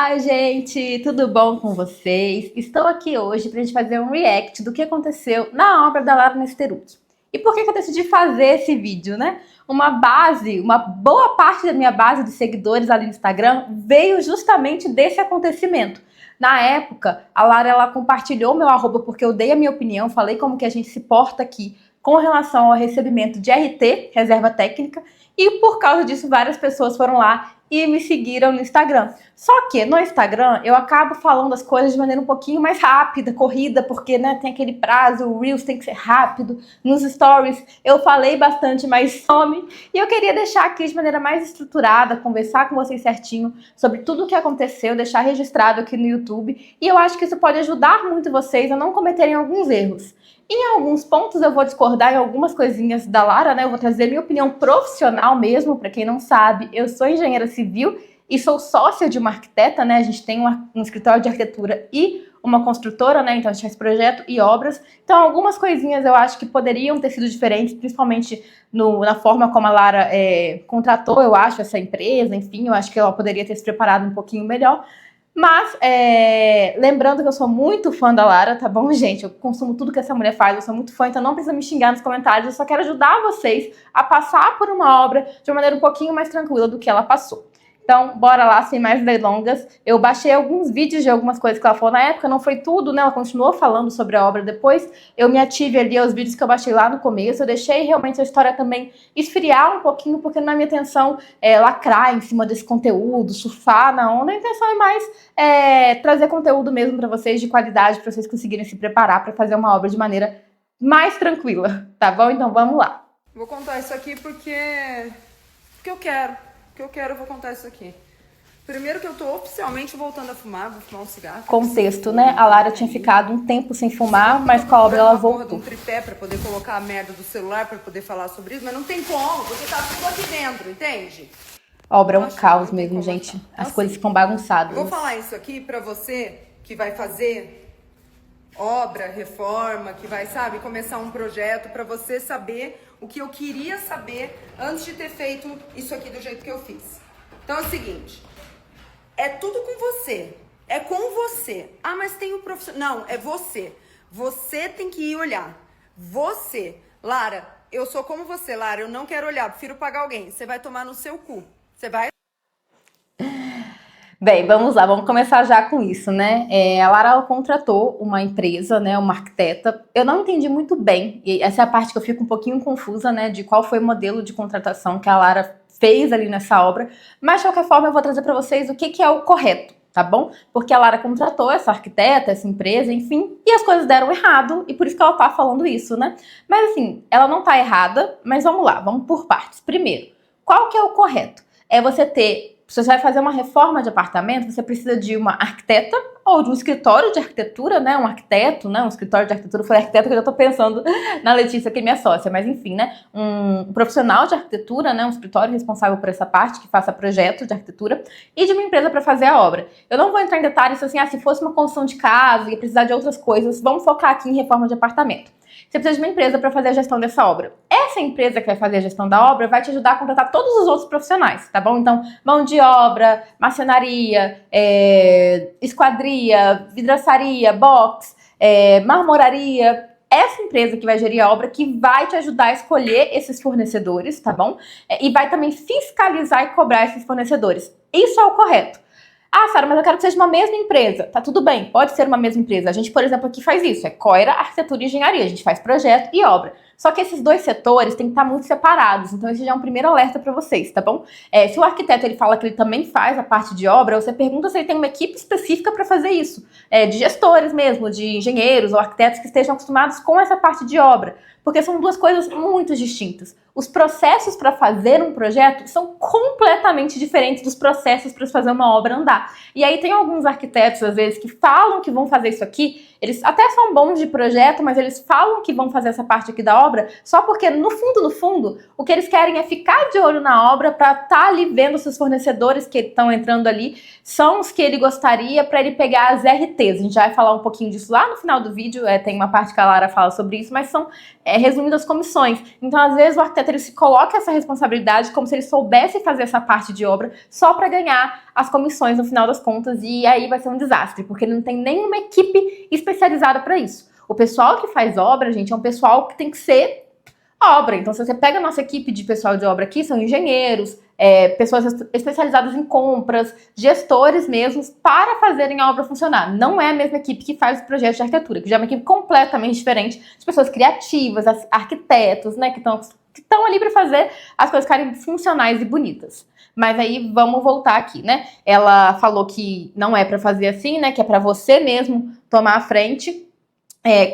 Olá, gente! Tudo bom com vocês? Estou aqui hoje para a gente fazer um react do que aconteceu na obra da Lara Nesteruk. E por que eu decidi fazer esse vídeo, né? Uma boa parte da minha base de seguidores ali no Instagram veio justamente desse acontecimento. Na época, a Lara ela compartilhou meu arroba porque eu dei a minha opinião, falei como que a gente se porta aqui com relação ao recebimento de RT, reserva técnica, e por causa disso várias pessoas foram lá e me seguiram no Instagram. Só que no Instagram eu acabo falando as coisas de maneira um pouquinho mais rápida, corrida, porque né, tem aquele prazo, o Reels tem que ser rápido. Nos Stories eu falei bastante, mas some. E eu queria deixar aqui de maneira mais estruturada, conversar com vocês certinho sobre tudo o que aconteceu, deixar registrado aqui no YouTube. E eu acho que isso pode ajudar muito vocês a não cometerem alguns erros. Em alguns pontos eu vou discordar em algumas coisinhas da Lara, né? Eu vou trazer minha opinião profissional mesmo, para quem não sabe, eu sou engenheira civil e sou sócia de uma arquiteta, né? A gente tem um escritório de arquitetura e uma construtora, né? Então a gente faz projeto e obras. Então algumas coisinhas eu acho que poderiam ter sido diferentes, principalmente na forma como a Lara contratou, eu acho, essa empresa. Enfim, eu acho que ela poderia ter se preparado um pouquinho melhor. Mas, lembrando que eu sou muito fã da Lara, tá bom, gente? Eu consumo tudo que essa mulher faz, eu sou muito fã, então não precisa me xingar nos comentários. Eu só quero ajudar vocês a passar por uma obra de uma maneira um pouquinho mais tranquila do que ela passou. Então, bora lá, sem mais delongas. Eu baixei alguns vídeos de algumas coisas que ela falou na época, não foi tudo, né? Ela continuou falando sobre a obra depois. Eu me ative ali aos vídeos que eu baixei lá no começo. Eu deixei realmente a história também esfriar um pouquinho, porque não é minha intenção lacrar em cima desse conteúdo, surfar na onda. A intenção é mais trazer conteúdo mesmo para vocês de qualidade, para vocês conseguirem se preparar para fazer uma obra de maneira mais tranquila, tá bom? Então vamos lá. Vou contar isso aqui porque eu quero. Eu vou contar isso aqui. Primeiro que eu tô oficialmente voltando a fumar, vou fumar um cigarro. Contexto, né? A Lara tinha ficado um tempo sem fumar, mas com a obra ela voltou. De um tripé pra poder colocar a merda do celular pra poder falar sobre isso, mas não tem como, porque tá tudo aqui dentro, entende? A obra é um caos mesmo, gente. As coisas ficam bagunçadas. Eu vou falar isso aqui pra você que vai fazer obra, reforma, que vai, sabe, começar um projeto, pra você saber o que eu queria saber antes de ter feito isso aqui do jeito que eu fiz. Então é o seguinte, é tudo com você, é com você. Ah, mas tem o profissional. Não, é você. Você tem que ir olhar. Você. Lara, eu sou como você, Lara, eu não quero olhar, prefiro pagar alguém. Você vai tomar no seu cu. Você vai... Bem, vamos lá, vamos começar já com isso, né? A Lara ela contratou uma empresa, né, uma arquiteta. Eu não entendi muito bem, e essa é a parte que eu fico um pouquinho confusa, né, de qual foi o modelo de contratação que a Lara fez ali nessa obra. Mas, de qualquer forma, eu vou trazer para vocês o que é o correto, tá bom? Porque a Lara contratou essa arquiteta, essa empresa, enfim, e as coisas deram errado, e por isso que ela tá falando isso, né? Mas, assim, ela não tá errada, mas vamos lá, vamos por partes. Primeiro, qual que é o correto? É você ter... Se você vai fazer uma reforma de apartamento, você precisa de uma arquiteta ou de um escritório de arquitetura, né? Um arquiteto, né? Um escritório de arquitetura. Eu falei arquiteto que eu já tô pensando na Letícia, que é minha sócia. Mas enfim, né? Um profissional de arquitetura, né? Um escritório responsável por essa parte, que faça projeto de arquitetura. E de uma empresa para fazer a obra. Eu não vou entrar em detalhes assim, se fosse uma construção de casa e precisar de outras coisas, vamos focar aqui em reforma de apartamento. Você precisa de uma empresa para fazer a gestão dessa obra. Essa empresa que vai fazer a gestão da obra vai te ajudar a contratar todos os outros profissionais, tá bom? Então, mão de obra, marcenaria, esquadria, vidraçaria, box, marmoraria. Essa empresa que vai gerir a obra que vai te ajudar a escolher esses fornecedores, tá bom? E vai também fiscalizar e cobrar esses fornecedores. Isso é o correto. Ah, Sara, mas eu quero que seja uma mesma empresa. Tá tudo bem, pode ser uma mesma empresa. A gente, por exemplo, aqui faz isso. É Coira, Arquitetura e Engenharia. A gente faz projeto e obra. Só que esses dois setores têm que estar muito separados. Então esse já é um primeiro alerta para vocês, tá bom? Se o arquiteto ele fala que ele também faz a parte de obra, você pergunta se ele tem uma equipe específica para fazer isso. De gestores mesmo, de engenheiros ou arquitetos que estejam acostumados com essa parte de obra. Porque são duas coisas muito distintas. Os processos para fazer um projeto são completamente diferentes dos processos para fazer uma obra andar. E aí tem alguns arquitetos, às vezes, que falam que vão fazer isso aqui, eles até são bons de projeto, mas eles falam que vão fazer essa parte aqui da obra só porque, no fundo, o que eles querem é ficar de olho na obra para estar ali vendo se os fornecedores que estão entrando ali são os que ele gostaria para ele pegar as RTs. A gente já vai falar um pouquinho disso lá no final do vídeo, tem uma parte que a Lara fala sobre isso, mas são resumindo as comissões. Então, às vezes, o arquiteto arquiteto ele se coloca essa responsabilidade como se ele soubesse fazer essa parte de obra só para ganhar as comissões no final das contas, e aí vai ser um desastre, porque ele não tem nenhuma equipe especializada para isso. O pessoal que faz obra, gente, é um pessoal que tem que ser obra. Então, se você pega a nossa equipe de pessoal de obra aqui, são engenheiros, pessoas especializadas em compras, gestores mesmos, para fazerem a obra funcionar. Não é a mesma equipe que faz os projetos de arquitetura, que já é uma equipe completamente diferente de pessoas criativas, arquitetos, né, que estão ali para fazer as coisas ficarem funcionais e bonitas. Mas aí vamos voltar aqui, né? Ela falou que não é para fazer assim, né? Que é para você mesmo tomar a frente.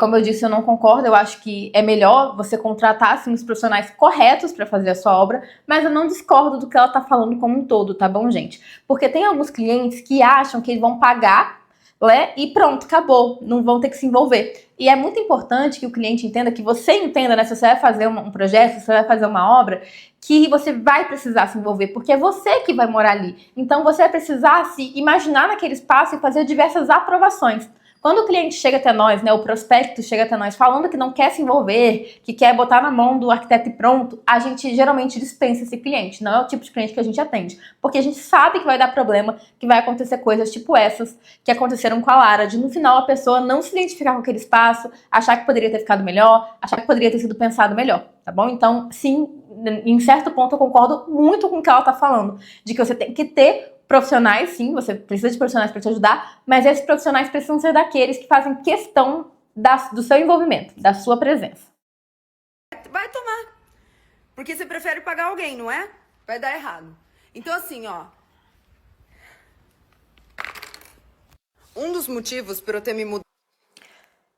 Como eu disse, eu não concordo, eu acho que é melhor você contratar assim, os profissionais corretos para fazer a sua obra, mas eu não discordo do que ela tá falando como um todo, tá bom, gente? Porque tem alguns clientes que acham que eles vão pagar, né, e pronto, acabou, não vão ter que se envolver. E é muito importante que o cliente entenda, que você entenda, né, se você vai fazer um projeto, se você vai fazer uma obra, que você vai precisar se envolver, porque é você que vai morar ali. Então você vai precisar se imaginar naquele espaço e fazer diversas aprovações. Quando o cliente chega até nós, né, o prospecto chega até nós falando que não quer se envolver, que quer botar na mão do arquiteto e pronto, a gente geralmente dispensa esse cliente. Não é o tipo de cliente que a gente atende. Porque a gente sabe que vai dar problema, que vai acontecer coisas tipo essas que aconteceram com a Lara, de no final a pessoa não se identificar com aquele espaço, achar que poderia ter ficado melhor, achar que poderia ter sido pensado melhor, tá bom? Então, sim, em certo ponto eu concordo muito com o que ela tá falando, de que você tem que ter profissionais, sim, você precisa de profissionais para te ajudar, mas esses profissionais precisam ser daqueles que fazem questão do seu envolvimento, da sua presença. Vai tomar. Porque você prefere pagar alguém, não é? Vai dar errado. Então, assim, ó. Um dos motivos para eu ter me mudado.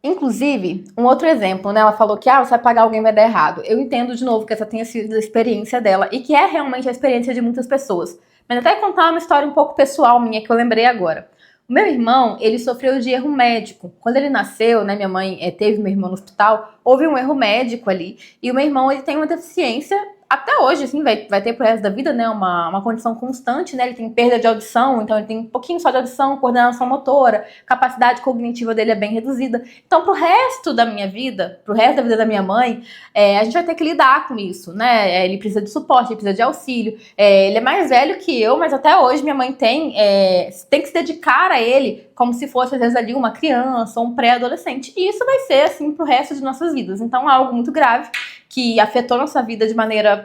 Inclusive, um outro exemplo, né? Ela falou que você vai pagar alguém, vai dar errado. Eu entendo de novo que essa tenha sido a experiência dela e que é realmente a experiência de muitas pessoas. Mas até contar uma história um pouco pessoal minha que eu lembrei agora. O meu irmão, ele sofreu de erro médico. Quando ele nasceu, né, minha mãe teve meu irmão no hospital, houve um erro médico ali. E o meu irmão, ele tem uma deficiência, até hoje, assim, vai ter pro resto da vida, né, uma condição constante, né, ele tem perda de audição, então ele tem um pouquinho só de audição, coordenação motora, capacidade cognitiva dele é bem reduzida. Então, pro resto da minha vida, pro resto da vida da minha mãe, a gente vai ter que lidar com isso, né, ele precisa de suporte, ele precisa de auxílio, ele é mais velho que eu, mas até hoje minha mãe tem que se dedicar a ele como se fosse, às vezes, ali uma criança ou um pré-adolescente. E isso vai ser, assim, pro resto de nossas vidas. Então, é algo muito grave que afetou nossa vida de maneira...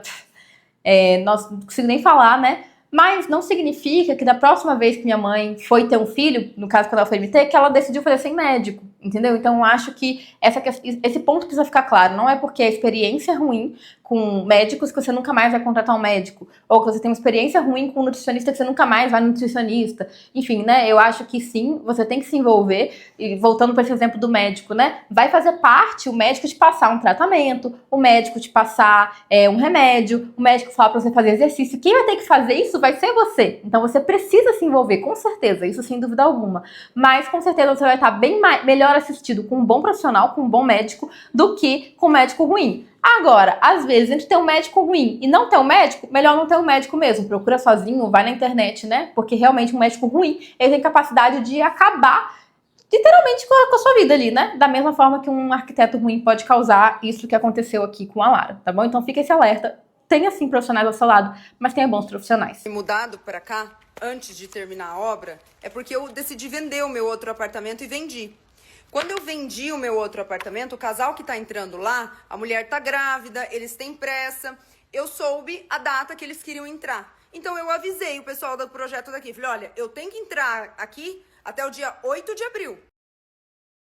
não consigo nem falar, né? Mas não significa que da próxima vez que minha mãe foi ter um filho, no caso quando ela foi me ter, que ela decidiu fazer sem médico, entendeu? Então eu acho que esse ponto precisa ficar claro. Não é porque a experiência é ruim com médicos que você nunca mais vai contratar um médico, ou que você tem uma experiência ruim com um nutricionista que você nunca mais vai no nutricionista. Enfim, né? Eu acho que sim, você tem que se envolver. E voltando para esse exemplo do médico, né? Vai fazer parte o médico te passar um tratamento, o médico te passar um remédio, o médico falar para você fazer exercício. Quem vai ter que fazer isso vai ser você. Então você precisa se envolver, com certeza, isso sem dúvida alguma. Mas com certeza você vai estar bem melhor assistido com um bom profissional, com um bom médico, do que com um médico ruim. Agora, às vezes, entre ter um médico ruim e não ter um médico, melhor não ter um médico mesmo. Procura sozinho, vai na internet, né? Porque realmente um médico ruim, ele tem capacidade de acabar literalmente com a sua vida ali, né? Da mesma forma que um arquiteto ruim pode causar isso que aconteceu aqui com a Lara, tá bom? Então fica esse alerta. Tenha sim profissionais ao seu lado, mas tenha bons profissionais. Mudado para cá, antes de terminar a obra, é porque eu decidi vender o meu outro apartamento e vendi. Quando eu vendi o meu outro apartamento, o casal que tá entrando lá, a mulher tá grávida, eles têm pressa. Eu soube a data que eles queriam entrar. Então eu avisei o pessoal do projeto daqui. Falei, olha, eu tenho que entrar aqui até o dia 8 de abril.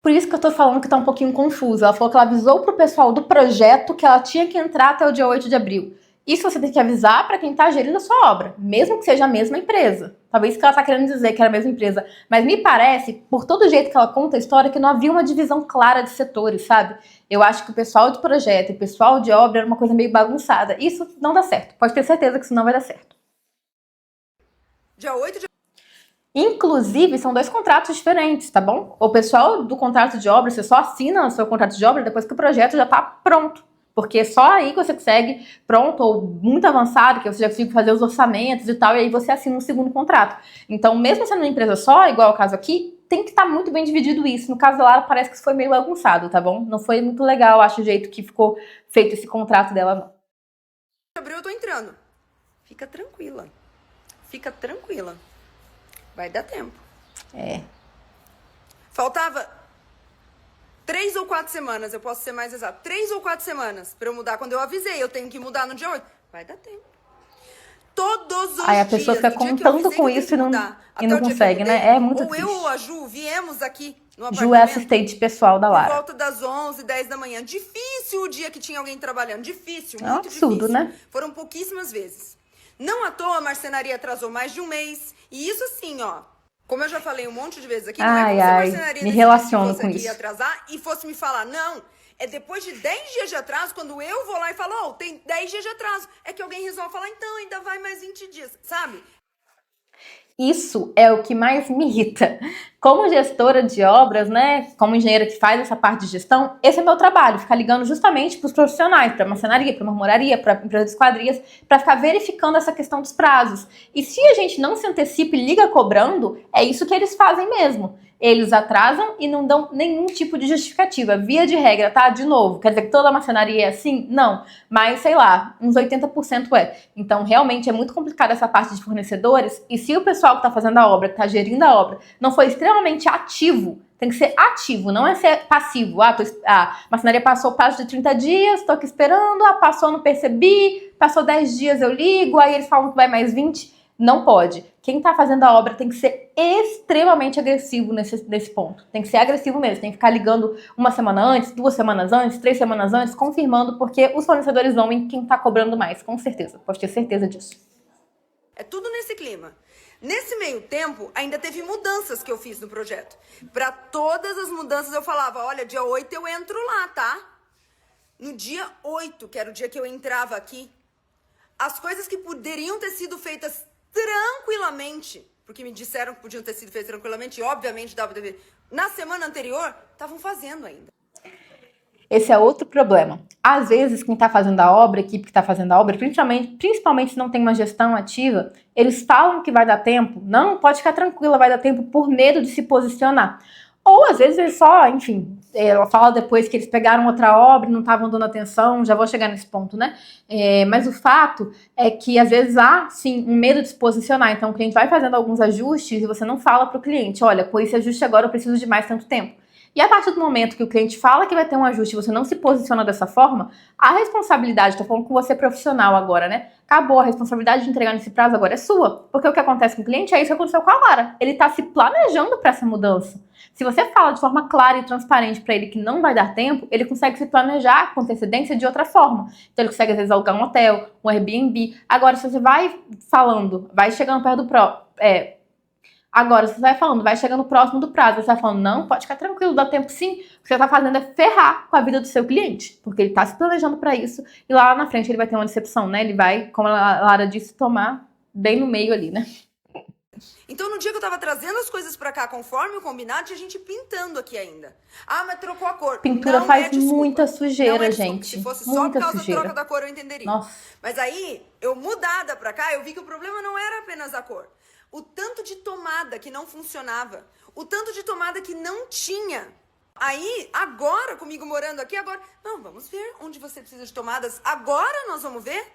Por isso que eu tô falando que tá um pouquinho confuso. Ela falou que ela avisou pro pessoal do projeto que ela tinha que entrar até o dia 8 de abril. Isso você tem que avisar para quem está gerindo a sua obra, mesmo que seja a mesma empresa. Talvez que ela está querendo dizer que era a mesma empresa. Mas me parece, por todo jeito que ela conta a história, que não havia uma divisão clara de setores, sabe? Eu acho que o pessoal de projeto e o pessoal de obra era uma coisa meio bagunçada. Isso não dá certo. Pode ter certeza que isso não vai dar certo. Dia 8 de... Inclusive, são 2 contratos diferentes, tá bom? O pessoal do contrato de obra, você só assina o seu contrato de obra depois que o projeto já está pronto. Porque é só aí que você consegue, pronto, ou muito avançado, que você já consegue fazer os orçamentos e tal, e aí você assina um segundo contrato. Então, mesmo sendo uma empresa só, igual o caso aqui, tem que estar muito bem dividido isso. No caso da Lara, parece que isso foi meio bagunçado, tá bom? Não foi muito legal, acho, o jeito que ficou feito esse contrato dela, não. abril eu tô entrando. Fica tranquila. Fica tranquila. Vai dar tempo. Faltava 3 ou 4 semanas, eu posso ser mais exato. 3 ou 4 semanas pra eu mudar. Quando eu avisei, eu tenho que mudar no dia 8. Vai dar tempo. Todos os dias. Aí a pessoa fica contando com isso e não consegue, né? É muito triste. Ou eu ou a Ju viemos aqui no apartamento. Ju é assistente pessoal da Lara. Por volta das 11, 10 da manhã. Difícil o dia que tinha alguém trabalhando. Difícil, É um muito absurdo, difícil. né? Foram pouquíssimas vezes. Não à toa a marcenaria atrasou mais de um mês. E isso assim, ó. Como eu já falei um monte de vezes aqui, não é como se a marcenaria me relaciono fosse com aqui isso. atrasar e fosse me falar, não. É depois de 10 dias de atraso, quando eu vou lá e falo, ó, tem 10 dias de atraso. É que alguém resolve falar, então, ainda vai mais 20 dias, sabe? Isso é o que mais me irrita. Como gestora de obras, né, como engenheira que faz essa parte de gestão, esse é meu trabalho, ficar ligando justamente para os profissionais, para a marcenaria, para a marmoraria, para a empresa de esquadrias, para ficar verificando essa questão dos prazos. E se a gente não se antecipa e liga cobrando, é isso que eles fazem mesmo. Eles atrasam e não dão nenhum tipo de justificativa. Via de regra, tá? De novo, quer dizer que toda a marcenaria é assim? Não. Mas, sei lá, uns 80% é. Então, realmente, é muito complicado essa parte de fornecedores. E se o pessoal que tá fazendo a obra, que tá gerindo a obra, não for extremamente ativo, tem que ser ativo, não é ser passivo. A marcenaria passou o prazo de 30 dias, tô aqui esperando, passou, não percebi, passou 10 dias, eu ligo, aí eles falam que vai mais 20. Não pode. Quem tá fazendo a obra tem que ser extremamente agressivo nesse ponto. Tem que ser agressivo mesmo. Tem que ficar ligando uma semana antes, 2 semanas antes, 3 semanas antes, confirmando, porque os fornecedores vão em quem tá cobrando mais, com certeza. Pode ter certeza disso. É tudo nesse clima. Nesse meio tempo, ainda teve mudanças que eu fiz no projeto. Para todas as mudanças eu falava, olha, dia 8 eu entro lá, tá? No dia 8, que era o dia que eu entrava aqui, as coisas que poderiam ter sido feitas tranquilamente, porque me disseram que podiam ter sido feitas tranquilamente, e obviamente dava dever. Na semana anterior, estavam fazendo ainda. Esse é outro problema. Às vezes, quem está fazendo a obra, a equipe que está fazendo a obra, principalmente se não tem uma gestão ativa, eles falam que vai dar tempo. Não, pode ficar tranquila, vai dar tempo por medo de se posicionar. Ou às vezes eles só, enfim, ela fala depois que eles pegaram outra obra e não estavam dando atenção, já vou chegar nesse ponto, né? Mas o fato é que às vezes há, sim, um medo de se posicionar. Então o cliente vai fazendo alguns ajustes e você não fala para o cliente, olha, com esse ajuste agora eu preciso de mais tanto tempo. E a partir do momento que o cliente fala que vai ter um ajuste e você não se posiciona dessa forma, a responsabilidade, tô falando com você profissional agora, né? Acabou, a responsabilidade de entregar nesse prazo agora é sua. Porque o que acontece com o cliente é isso que aconteceu com a Lara. Ele tá se planejando para essa mudança. Se você fala de forma clara e transparente para ele que não vai dar tempo, ele consegue se planejar com antecedência de outra forma. Então ele consegue às vezes alugar um hotel, um Airbnb. Agora, se você vai falando, vai chegando perto do Agora, você vai falando, vai chegando próximo do prazo, você vai falando, não, pode ficar tranquilo, dá tempo sim. O que você tá fazendo é ferrar com a vida do seu cliente, porque ele tá se planejando para isso, e lá na frente ele vai ter uma decepção, né? Ele vai, como a Lara disse, tomar bem no meio ali, né? Então, no dia que eu tava trazendo as coisas pra cá, conforme o combinado, tinha gente pintando aqui ainda. Ah, mas trocou a cor. Pintura não faz é desculpa. muita sujeira, não é desculpa. gente. Se fosse muita só por causa sujeira. da troca da cor, eu entenderia. Nossa. Mas aí, eu mudada pra cá, eu vi que o problema não era apenas a cor. O tanto de tomada que não funcionava. O tanto de tomada que não tinha. Aí, agora, comigo morando aqui, agora... Não, vamos ver onde você precisa de tomadas. Agora nós vamos ver.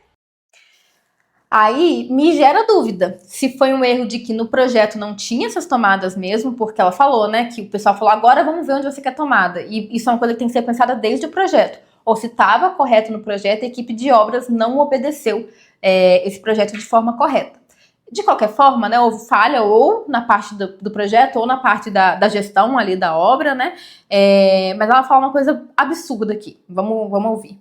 Aí me gera dúvida se foi um erro de que no projeto não tinha essas tomadas mesmo, porque ela falou, né, que o pessoal falou, agora vamos ver onde você quer tomada. E isso é uma coisa que tem que ser pensada desde o projeto. Ou se estava correto no projeto, a equipe de obras não obedeceu esse projeto de forma correta. De qualquer forma, né, houve falha ou na parte do projeto ou na parte da gestão ali da obra, né, mas ela fala uma coisa absurda aqui. Vamos ouvir.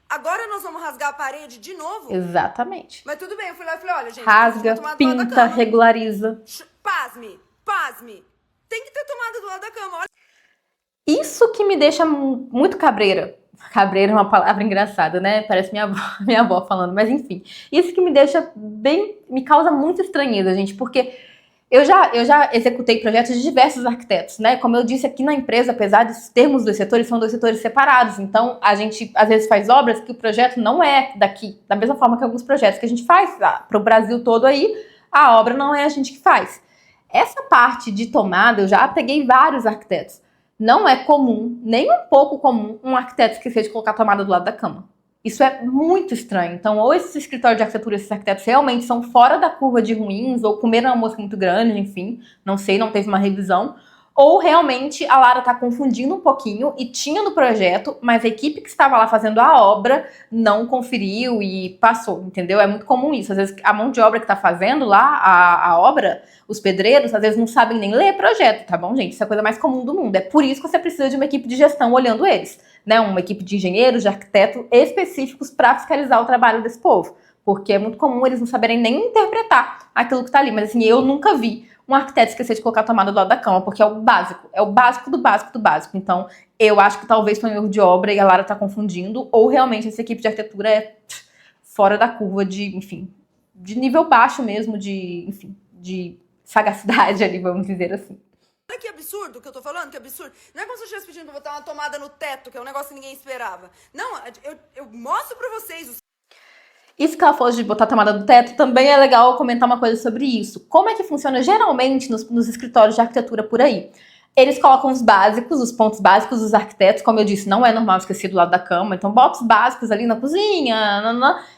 Agora nós vamos rasgar a parede de novo? Exatamente. Mas tudo bem, eu fui lá e falei, olha, gente... Rasga, pinta, regulariza. Pasme. Tem que ter tomada do lado da cama, olha. Isso que me deixa muito cabreira. Cabreira é uma palavra engraçada, né? Parece minha avó falando, mas enfim. Isso que me deixa me causa muita estranheza, gente, porque eu já executei projetos de diversos arquitetos, né? Como eu disse aqui na empresa, apesar de termos dois setores, são dois setores separados. Então, a gente às vezes faz obras que o projeto não é daqui, da mesma forma que alguns projetos que a gente faz para o Brasil todo aí, a obra não é a gente que faz. Essa parte de tomada, eu já peguei vários arquitetos. Não é comum, nem um pouco comum, um arquiteto esquecer de colocar a tomada do lado da cama. Isso é muito estranho. Então, ou esses escritórios de arquitetura, esses arquitetos realmente são fora da curva de ruins, ou comeram uma mosca muito grande, enfim, não sei, não teve uma revisão. Ou realmente a Lara tá confundindo um pouquinho e tinha no projeto, mas a equipe que estava lá fazendo a obra não conferiu e passou, entendeu? É muito comum isso. Às vezes a mão de obra que tá fazendo lá a obra, os pedreiros, às vezes não sabem nem ler projeto, tá bom, gente? Isso é a coisa mais comum do mundo. É por isso que você precisa de uma equipe de gestão olhando eles, né? Uma equipe de engenheiros, de arquitetos específicos para fiscalizar o trabalho desse povo. Porque é muito comum eles não saberem nem interpretar aquilo que tá ali. Mas assim, eu nunca vi um arquiteto esquecer de colocar a tomada do lado da cama, porque é o básico do básico do básico. Então, eu acho que talvez foi um erro de obra e a Lara tá confundindo, ou realmente essa equipe de arquitetura é fora da curva de, enfim, de nível baixo mesmo, de, enfim, de sagacidade ali, vamos dizer assim. Olha que absurdo que eu tô falando, que absurdo. Não é como se eu estivesse pedindo pra botar uma tomada no teto, que é um negócio que ninguém esperava. Não, eu mostro pra vocês os... Isso que ela falou de botar a tomada do teto, também é legal comentar uma coisa sobre isso. Como é que funciona geralmente nos escritórios de arquitetura por aí? Eles colocam os básicos, os pontos básicos dos arquitetos, como eu disse, não é normal esquecer do lado da cama, então bota os básicos ali na cozinha,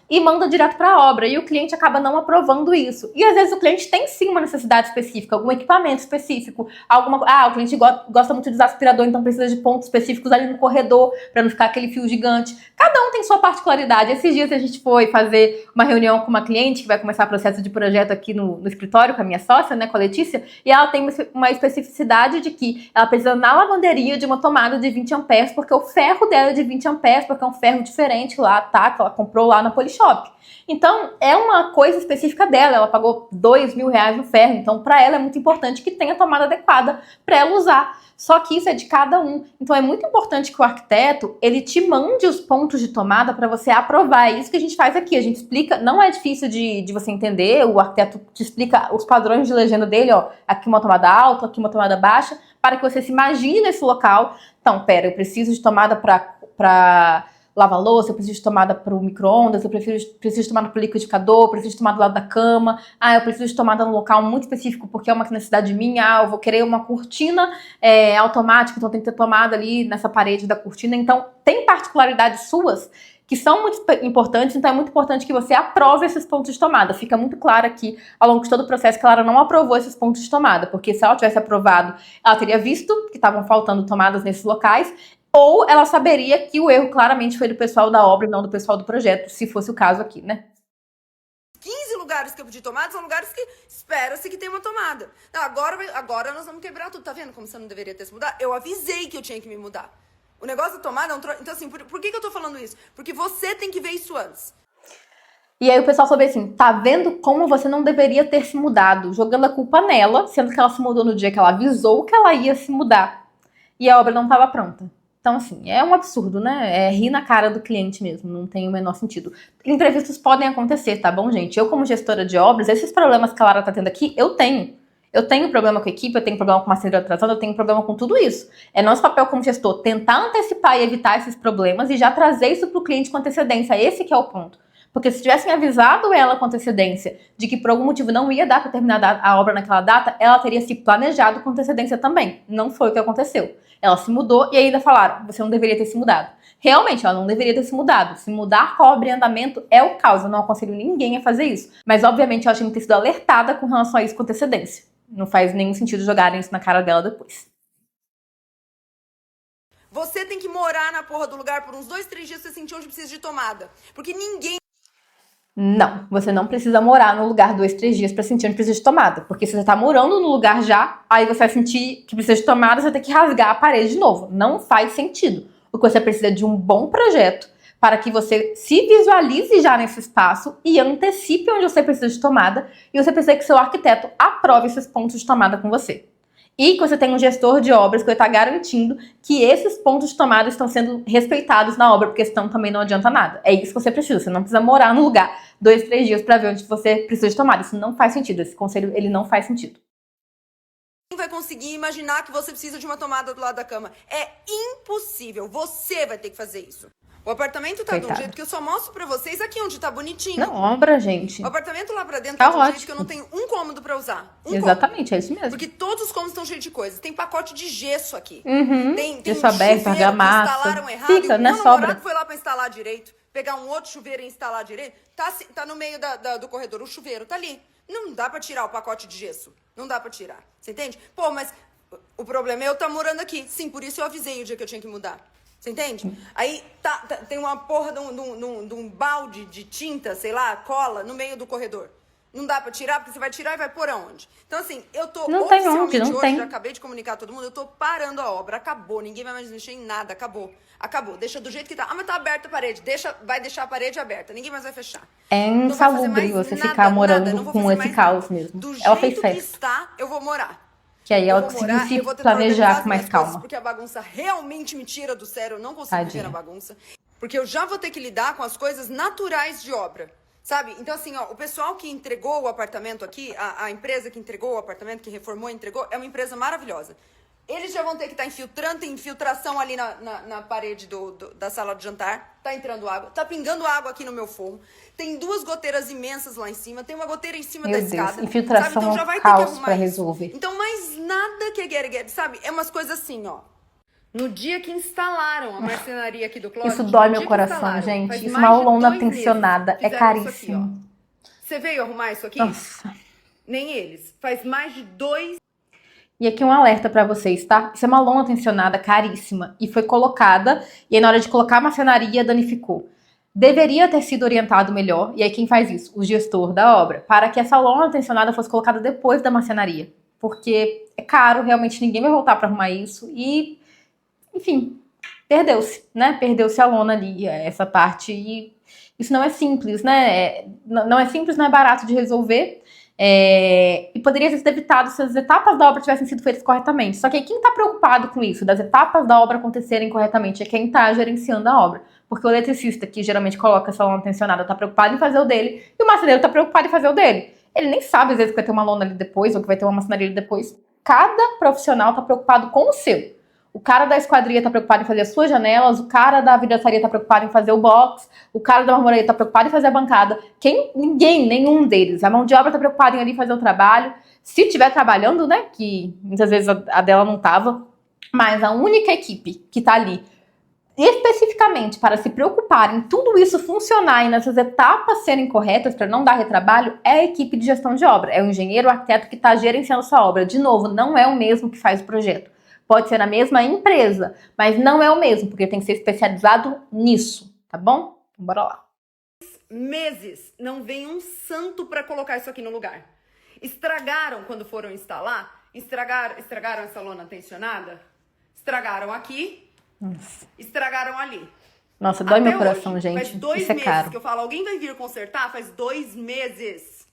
e manda direto para a obra, e o cliente acaba não aprovando isso. E às vezes o cliente tem sim uma necessidade específica, algum equipamento específico, o cliente gosta muito de aspirador, então precisa de pontos específicos ali no corredor, para não ficar aquele fio gigante. Cada um tem sua particularidade. Esses dias a gente foi fazer uma reunião com uma cliente que vai começar processo de projeto aqui no escritório, com a minha sócia, né, com a Letícia, e ela tem uma especificidade de que ela precisa na lavanderia de uma tomada de 20 amperes, porque o ferro dela é de 20 amperes, porque é um ferro diferente lá, tá, que ela comprou lá na Polishop. Então, é uma coisa específica dela, ela pagou R$2.000 no ferro, então para ela é muito importante que tenha a tomada adequada para ela usar. Só que isso é de cada um. Então é muito importante que o arquiteto, ele te mande os pontos de tomada para você aprovar. É isso que a gente faz aqui, a gente explica, não é difícil de você entender, o arquiteto te explica os padrões de legenda dele, ó, aqui uma tomada alta, aqui uma tomada baixa, para que você se imagine nesse local. Então, pera, eu preciso de tomada para lavar louça, eu preciso de tomada para o micro-ondas, eu preciso de tomada para o liquidificador, eu preciso de tomada do lado da cama, eu preciso de tomada num local muito específico porque é uma necessidade minha, eu vou querer uma cortina automática, então tem que ter tomada ali nessa parede da cortina. Então, tem particularidades suas que são muito importantes, então é muito importante que você aprove esses pontos de tomada. Fica muito claro aqui, ao longo de todo o processo, que ela não aprovou esses pontos de tomada, porque se ela tivesse aprovado, ela teria visto que estavam faltando tomadas nesses locais, ou ela saberia que o erro claramente foi do pessoal da obra e não do pessoal do projeto, se fosse o caso aqui, né? 15 lugares que eu pedi tomada são lugares que espera-se que tenha uma tomada. Não, agora nós vamos quebrar tudo. Tá vendo como você não deveria ter se mudado? Eu avisei que eu tinha que me mudar. O negócio da tomada é um Então, assim, por que eu tô falando isso? Porque você tem que ver isso antes. E aí o pessoal soube assim, tá vendo como você não deveria ter se mudado? Jogando a culpa nela, sendo que ela se mudou no dia que ela avisou que ela ia se mudar. E a obra não estava pronta. Então, assim, é um absurdo, né? É rir na cara do cliente mesmo, não tem o menor sentido. Imprevistos podem acontecer, tá bom, gente? Eu, como gestora de obras, esses problemas que a Lara tá tendo aqui, eu tenho. Eu tenho problema com a equipe, eu tenho problema com marcenaria atrasada, eu tenho problema com tudo isso. É nosso papel como gestor tentar antecipar e evitar esses problemas e já trazer isso pro cliente com antecedência. Esse que é o ponto. Porque se tivessem avisado ela com antecedência de que por algum motivo não ia dar para terminar a obra naquela data, ela teria se planejado com antecedência também. Não foi o que aconteceu. Ela se mudou e ainda falaram, você não deveria ter se mudado. Realmente, ela não deveria ter se mudado. Se mudar com a obra em andamento é o caos. Eu não aconselho ninguém a fazer isso. Mas, obviamente, ela tinha que ter sido alertada com relação a isso com antecedência. Não faz nenhum sentido jogarem isso na cara dela depois. Você tem que morar na porra do lugar por uns 2, 3 dias pra você sentir onde precisa de tomada. Porque ninguém... Não, você não precisa morar no lugar 2, 3 dias pra sentir onde precisa de tomada. Porque se você tá morando no lugar já, aí você vai sentir que precisa de tomada, você vai ter que rasgar a parede de novo. Não faz sentido. O que você precisa é de um bom projeto para que você se visualize já nesse espaço e antecipe onde você precisa de tomada. E você precisa que seu arquiteto aprove esses pontos de tomada com você. E que você tenha um gestor de obras que vai estar garantindo que esses pontos de tomada estão sendo respeitados na obra, porque senão também não adianta nada. É isso que você precisa. Você não precisa morar no lugar 2, 3 dias para ver onde você precisa de tomada. Isso não faz sentido. Esse conselho, ele não faz sentido. Vai conseguir imaginar que você precisa de uma tomada do lado da cama. É impossível. Você vai ter que fazer isso. O apartamento tá de um jeito que eu só mostro pra vocês aqui onde tá bonitinho. Não, obra, gente. O apartamento lá pra dentro tá de um jeito que eu não tenho um cômodo pra usar. Exatamente, é isso mesmo. Porque todos os cômodos estão cheios de coisas. Tem pacote de gesso aqui. Uhum. Tem gesso aberto, argamassa. instalaram errado. Fica, né? Meu namorado foi lá pra instalar direito. pegar um outro chuveiro e instalar direito. Tá no meio do corredor, o chuveiro tá ali. Não dá pra tirar o pacote de gesso. Não dá pra tirar. Você entende? Pô, mas o problema é eu estar morando aqui. Sim, por isso eu avisei o dia que eu tinha que mudar. Você entende? Aí tem uma porra de um balde de tinta, sei lá, cola, no meio do corredor. Não dá pra tirar, porque você vai tirar e vai pôr aonde? Então, assim, eu tô Não tem oficialmente onde, não hoje, tem. já acabei de comunicar a todo mundo, eu tô parando a obra, acabou, ninguém vai mais mexer em nada, acabou. Acabou, deixa do jeito que tá. Ah, mas tá aberta a parede, vai deixar a parede aberta, ninguém mais vai fechar. É insalubre você ficar morando com esse caos mesmo. Do Ela fez jeito que certo. está, eu vou morar. Que aí Eu ela vou conseguiu morar, se eu vou tentar planejar organizar com mais as minhas coisas, calma. porque a bagunça realmente me tira do sério, eu não consigo viver Tadinha. na bagunça. Porque eu já vou ter que lidar com as coisas naturais de obra, sabe? Então, assim, ó, o pessoal que entregou o apartamento aqui, a empresa que entregou o apartamento, que reformou e entregou, é uma empresa maravilhosa. Eles já vão ter que estar infiltrando, tem infiltração ali na parede da sala de jantar, tá entrando água, tá pingando água aqui no meu forro, tem 2 goteiras imensas lá em cima, tem uma goteira em cima da escada. Infiltração sabe? Então já é um vai ter que caos arrumar pra isso. resolver. Então, mais nada que é sabe? É umas coisas assim, ó. No dia que instalaram a marcenaria aqui do closet... Isso dói no meu dia que coração, instalaram, gente. faz Isso, mais uma de lona 2 meses tensionada é fizeram isso aqui, caríssimo. ó. Você veio arrumar isso aqui? Nossa. Nem eles. Faz mais de 2... E aqui um alerta pra vocês, tá? Isso é uma lona tensionada caríssima e foi colocada, e aí na hora de colocar a marcenaria danificou. Deveria ter sido orientado melhor, e aí quem faz isso? O gestor da obra, para que essa lona tensionada fosse colocada depois da marcenaria. Porque é caro, realmente ninguém vai voltar pra arrumar isso e, enfim, perdeu-se, né? Perdeu-se a lona ali, essa parte, e isso não é simples, né? Não é simples, não é barato de resolver. E poderia ter sido evitado se as etapas da obra tivessem sido feitas corretamente. Só que aí quem está preocupado com isso, das etapas da obra acontecerem corretamente, é quem está gerenciando a obra. Porque o eletricista, que geralmente coloca essa lona tensionada, está preocupado em fazer o dele, e o marceneiro está preocupado em fazer o dele. Ele nem sabe, às vezes, que vai ter uma lona ali depois, ou que vai ter uma marcenaria ali depois. Cada profissional está preocupado com o seu. O cara da esquadria tá preocupado em fazer as suas janelas, o cara da vidraçaria tá preocupado em fazer o box, o cara da marmoraria tá preocupado em fazer a bancada. Nenhum deles. A mão de obra tá preocupada em ali fazer o trabalho. Se estiver trabalhando, né, que muitas vezes a dela não tava, mas a única equipe que tá ali especificamente para se preocupar em tudo isso funcionar e nessas etapas serem corretas para não dar retrabalho é a equipe de gestão de obra. É o engenheiro, o arquiteto que está gerenciando sua obra. De novo, não é o mesmo que faz o projeto. Pode ser na mesma empresa, mas não é o mesmo, porque tem que ser especializado nisso, tá bom? Então, bora lá. Meses, não vem um santo para colocar isso aqui no lugar. Estragaram quando foram instalar, estragaram essa lona tensionada, estragaram aqui, estragaram ali. Nossa, dói Até meu coração, hoje, gente. Faz 2 isso é meses caro. que eu falo, alguém vai vir consertar? Faz 2 meses.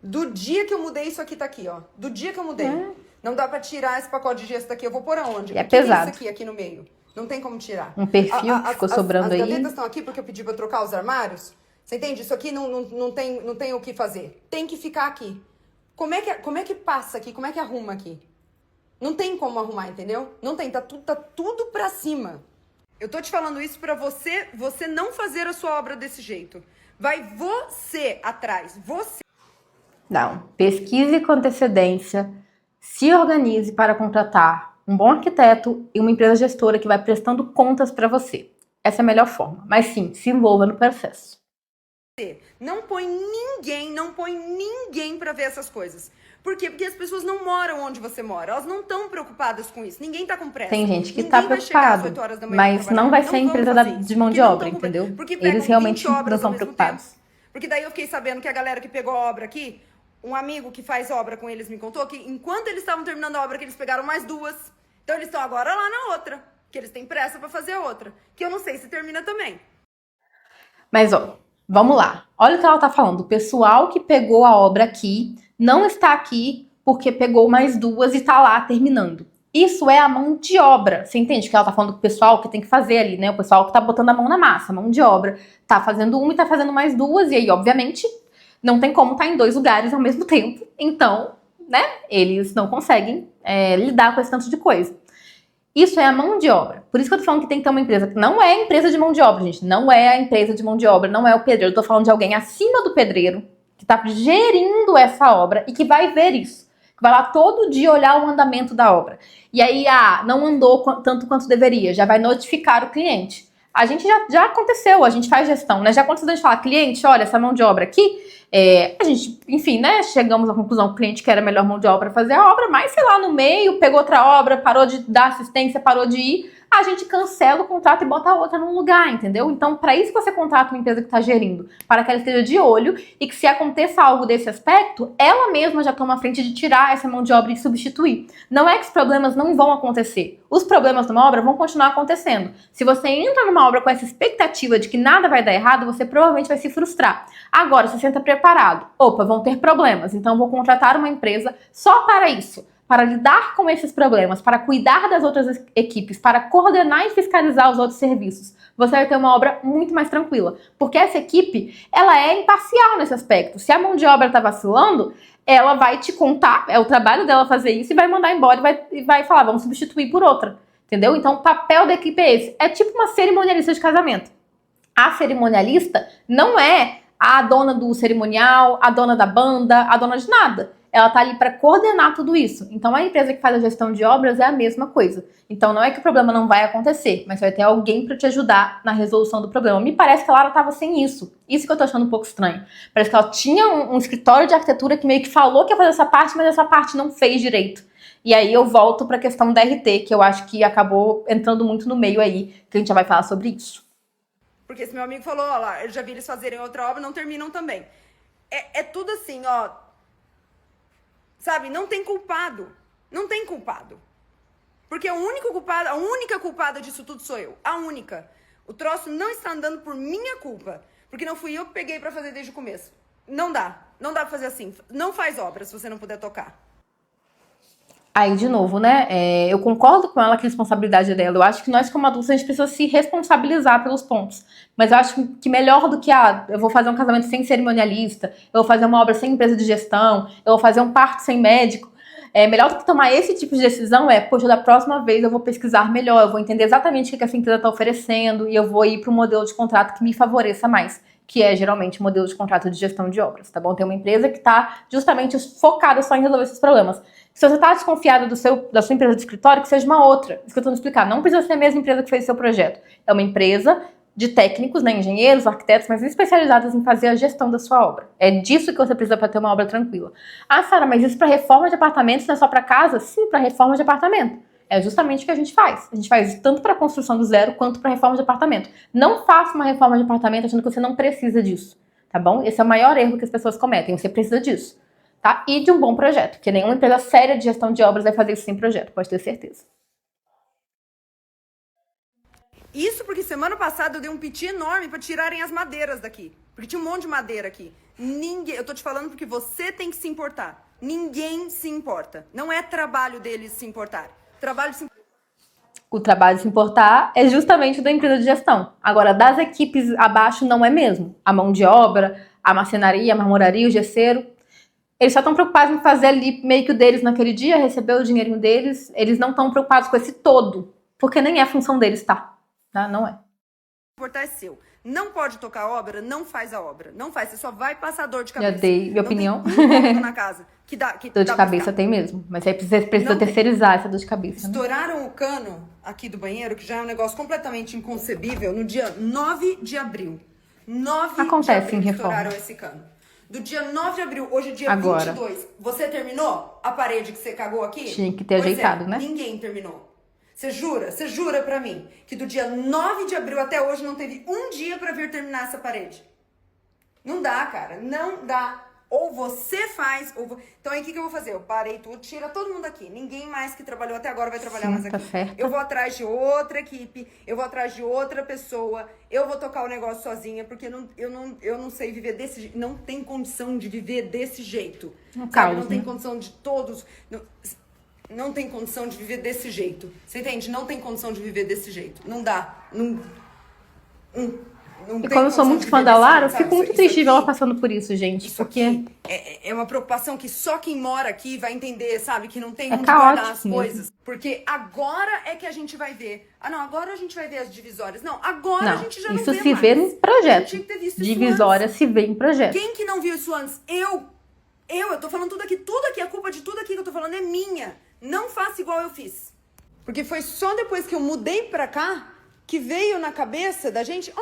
Do dia que eu mudei, isso aqui tá aqui, ó. Do dia que eu mudei. Não dá pra tirar esse pacote de gesso daqui. Eu vou pôr aonde? E é O que é pesado. isso aqui no meio? Não tem como tirar. Um perfil que ficou sobrando aí. As gavetas estão aqui porque eu pedi pra trocar os armários. Você entende? Isso aqui não tem o que fazer. Tem que ficar aqui. Como é que passa aqui? Como é que arruma aqui? Não tem como arrumar, entendeu? Não tem. Tá tudo pra cima. Eu tô te falando isso pra você não fazer a sua obra desse jeito. Vai você atrás. Você. Não. Pesquise com antecedência. Se organize para contratar um bom arquiteto e uma empresa gestora que vai prestando contas para você. Essa é a melhor forma. Mas sim, se envolva no processo. Não põe ninguém para ver essas coisas. Por quê? Porque as pessoas não moram onde você mora. Elas não estão preocupadas com isso. Ninguém tá com pressa. Tem gente que Ninguém tá vai chegar às preocupado, 8 horas da manhã mas pra não vai ser a vão empresa fazer isso, de mão de porque não obra, tão com entendeu? pressa. Porque pegam Eles realmente 20 obras não são ao mesmo preocupados. tempo. Porque daí eu fiquei sabendo que a galera que pegou a obra aqui, um amigo que faz obra com eles me contou que enquanto eles estavam terminando a obra, que eles pegaram mais 2. Então eles estão agora lá na outra, que eles têm pressa pra fazer a outra. Que eu não sei se termina também. Mas, ó, vamos lá. Olha o que ela tá falando. O pessoal que pegou a obra aqui não está aqui porque pegou mais 2 e tá lá terminando. Isso é a mão de obra. Você entende que ela tá falando do pessoal que tem que fazer ali, né? O pessoal que tá botando a mão na massa, a mão de obra. Tá fazendo uma e tá fazendo mais 2, e aí, obviamente, não tem como estar em 2 lugares ao mesmo tempo. Então, né, eles não conseguem lidar com esse tanto de coisa. Isso é a mão de obra. Por isso que eu tô falando que tem que ter uma empresa. Não é a empresa de mão de obra, gente. Não é a empresa de mão de obra, não é o pedreiro. Eu tô falando de alguém acima do pedreiro, que tá gerindo essa obra e que vai ver isso. Que vai lá todo dia olhar o andamento da obra. E aí, não andou tanto quanto deveria. Já vai notificar o cliente. A gente já aconteceu, a gente faz gestão, né? Já aconteceu de a gente falar, cliente, olha, essa mão de obra aqui, a gente, enfim, né? Chegamos à conclusão que o cliente quer a melhor mão de obra para fazer a obra, mas sei lá, no meio, pegou outra obra, parou de dar assistência, parou de ir, a gente cancela o contrato e bota a outra no lugar, entendeu? Então, para isso que você contrata uma empresa que está gerindo, para que ela esteja de olho e que se aconteça algo desse aspecto, ela mesma já toma a frente de tirar essa mão de obra e substituir. Não é que os problemas não vão acontecer. Os problemas numa obra vão continuar acontecendo. Se você entra numa obra com essa expectativa de que nada vai dar errado, você provavelmente vai se frustrar. Agora, se você entra preparado, opa, vão ter problemas, então vou contratar uma empresa só para isso. Para lidar com esses problemas, para cuidar das outras equipes, para coordenar e fiscalizar os outros serviços, você vai ter uma obra muito mais tranquila. Porque essa equipe, ela é imparcial nesse aspecto. Se a mão de obra está vacilando, ela vai te contar, é o trabalho dela fazer isso, e vai mandar embora e vai falar, vamos substituir por outra. Entendeu? Então, o papel da equipe é esse. É tipo uma cerimonialista de casamento. A cerimonialista não é a dona do cerimonial, a dona da banda, a dona de nada. Ela tá ali para coordenar tudo isso. Então, a empresa que faz a gestão de obras é a mesma coisa. Então, não é que o problema não vai acontecer, mas vai ter alguém para te ajudar na resolução do problema. Me parece que a Lara tava sem isso. Isso que eu tô achando um pouco estranho. Parece que ela tinha um escritório de arquitetura que meio que falou que ia fazer essa parte, mas essa parte não fez direito. E aí eu volto para a questão da RT, que eu acho que acabou entrando muito no meio aí, que a gente já vai falar sobre isso. Porque esse meu amigo falou, ó lá, eu já vi eles fazerem outra obra, não terminam também. É tudo assim, ó. Sabe, não tem culpado. Não tem culpado. Porque a única culpada disso tudo sou eu. A única. O troço não está andando por minha culpa. Porque não fui eu que peguei pra fazer desde o começo. Não dá. Não dá pra fazer assim. Não faz obra se você não puder tocar. Aí, de novo, né? Eu concordo com ela que a responsabilidade é dela. Eu acho que nós, como adultos, a gente precisa se responsabilizar pelos pontos. Mas eu acho que melhor do que, eu vou fazer um casamento sem cerimonialista, eu vou fazer uma obra sem empresa de gestão, eu vou fazer um parto sem médico. Melhor do que tomar esse tipo de decisão poxa, da próxima vez eu vou pesquisar melhor, eu vou entender exatamente o que essa empresa está oferecendo e eu vou ir para um modelo de contrato que me favoreça mais, que é geralmente o modelo de contrato de gestão de obras, tá bom? Tem uma empresa que está justamente focada só em resolver esses problemas. Se você está desconfiado da sua empresa de escritório, que seja uma outra. Isso que eu estou explicar. Não precisa ser a mesma empresa que fez o seu projeto. É uma empresa de técnicos, né, engenheiros, arquitetos, mas especializados em fazer a gestão da sua obra. É disso que você precisa para ter uma obra tranquila. Ah, Sara, mas isso para reforma de apartamentos não é só para casa? Sim, para reforma de apartamento. É justamente o que a gente faz. A gente faz tanto para construção do zero quanto para reforma de apartamento. Não faça uma reforma de apartamento achando que você não precisa disso, tá bom? Esse é o maior erro que as pessoas cometem. Você precisa disso, tá? E de um bom projeto, porque nenhuma empresa séria de gestão de obras vai fazer isso sem projeto, pode ter certeza. Isso porque semana passada eu dei um piti enorme pra tirarem as madeiras daqui. Porque tinha um monte de madeira aqui. Eu tô te falando porque você tem que se importar. Ninguém se importa. Não é trabalho deles se importar. O trabalho de se importar é justamente o da empresa de gestão. Agora, das equipes abaixo não é mesmo. A mão de obra, a marcenaria, a marmoraria, o gesseiro. Eles só estão preocupados em fazer ali meio que o deles naquele dia, receber o dinheirinho deles. Eles não estão preocupados com esse todo. Porque nem é função deles, tá? Não é. Importar é seu. Não pode tocar a obra, não faz a obra. Não faz, você só vai passar dor de cabeça. Já dei minha opinião. Tem na casa que dor de cabeça tem mesmo. Mas aí precisa terceirizar essa dor de cabeça. Estouraram né? o cano aqui do banheiro, que já é um negócio completamente inconcebível, no dia 9 de abril. 9 Acontece de abril em reforma. Estouraram esse cano. Do dia 9 de abril, hoje é dia Agora. 22. Você terminou a parede que você cagou aqui? Tinha que ter ajeitado, né? Ninguém terminou. Você jura pra mim que do dia 9 de abril até hoje não teve um dia pra vir terminar essa parede? Não dá, cara. Não dá. Ou você faz, ou... Então aí o que eu vou fazer? Eu parei tudo, tira todo mundo aqui. Ninguém mais que trabalhou até agora vai trabalhar mais aqui. Tá certo. Eu vou atrás de outra equipe, eu vou atrás de outra pessoa, eu vou tocar o negócio sozinha, porque eu não sei viver desse jeito. Não tem condição de viver desse jeito. Sabe? Não tem condição de todos... Não tem condição de viver desse jeito. Você entende? Não tem condição de viver desse jeito. Não dá. Não e como eu sou muito fã da Lara, eu fico muito triste de ver ela passando por isso, gente. Porque é uma preocupação que só quem mora aqui vai entender, sabe? Que não tem onde guardar as coisas. Porque agora é que a gente vai ver. Ah, não, agora a gente vai ver as divisórias. Não, agora a gente já não vê mais. Isso se vê em projeto. Divisória se vê em projeto. Quem que não viu isso antes? Eu tô falando tudo aqui, a culpa de tudo aqui que eu tô falando é minha. Não faça igual eu fiz. Porque foi só depois que eu mudei pra cá que veio na cabeça da gente,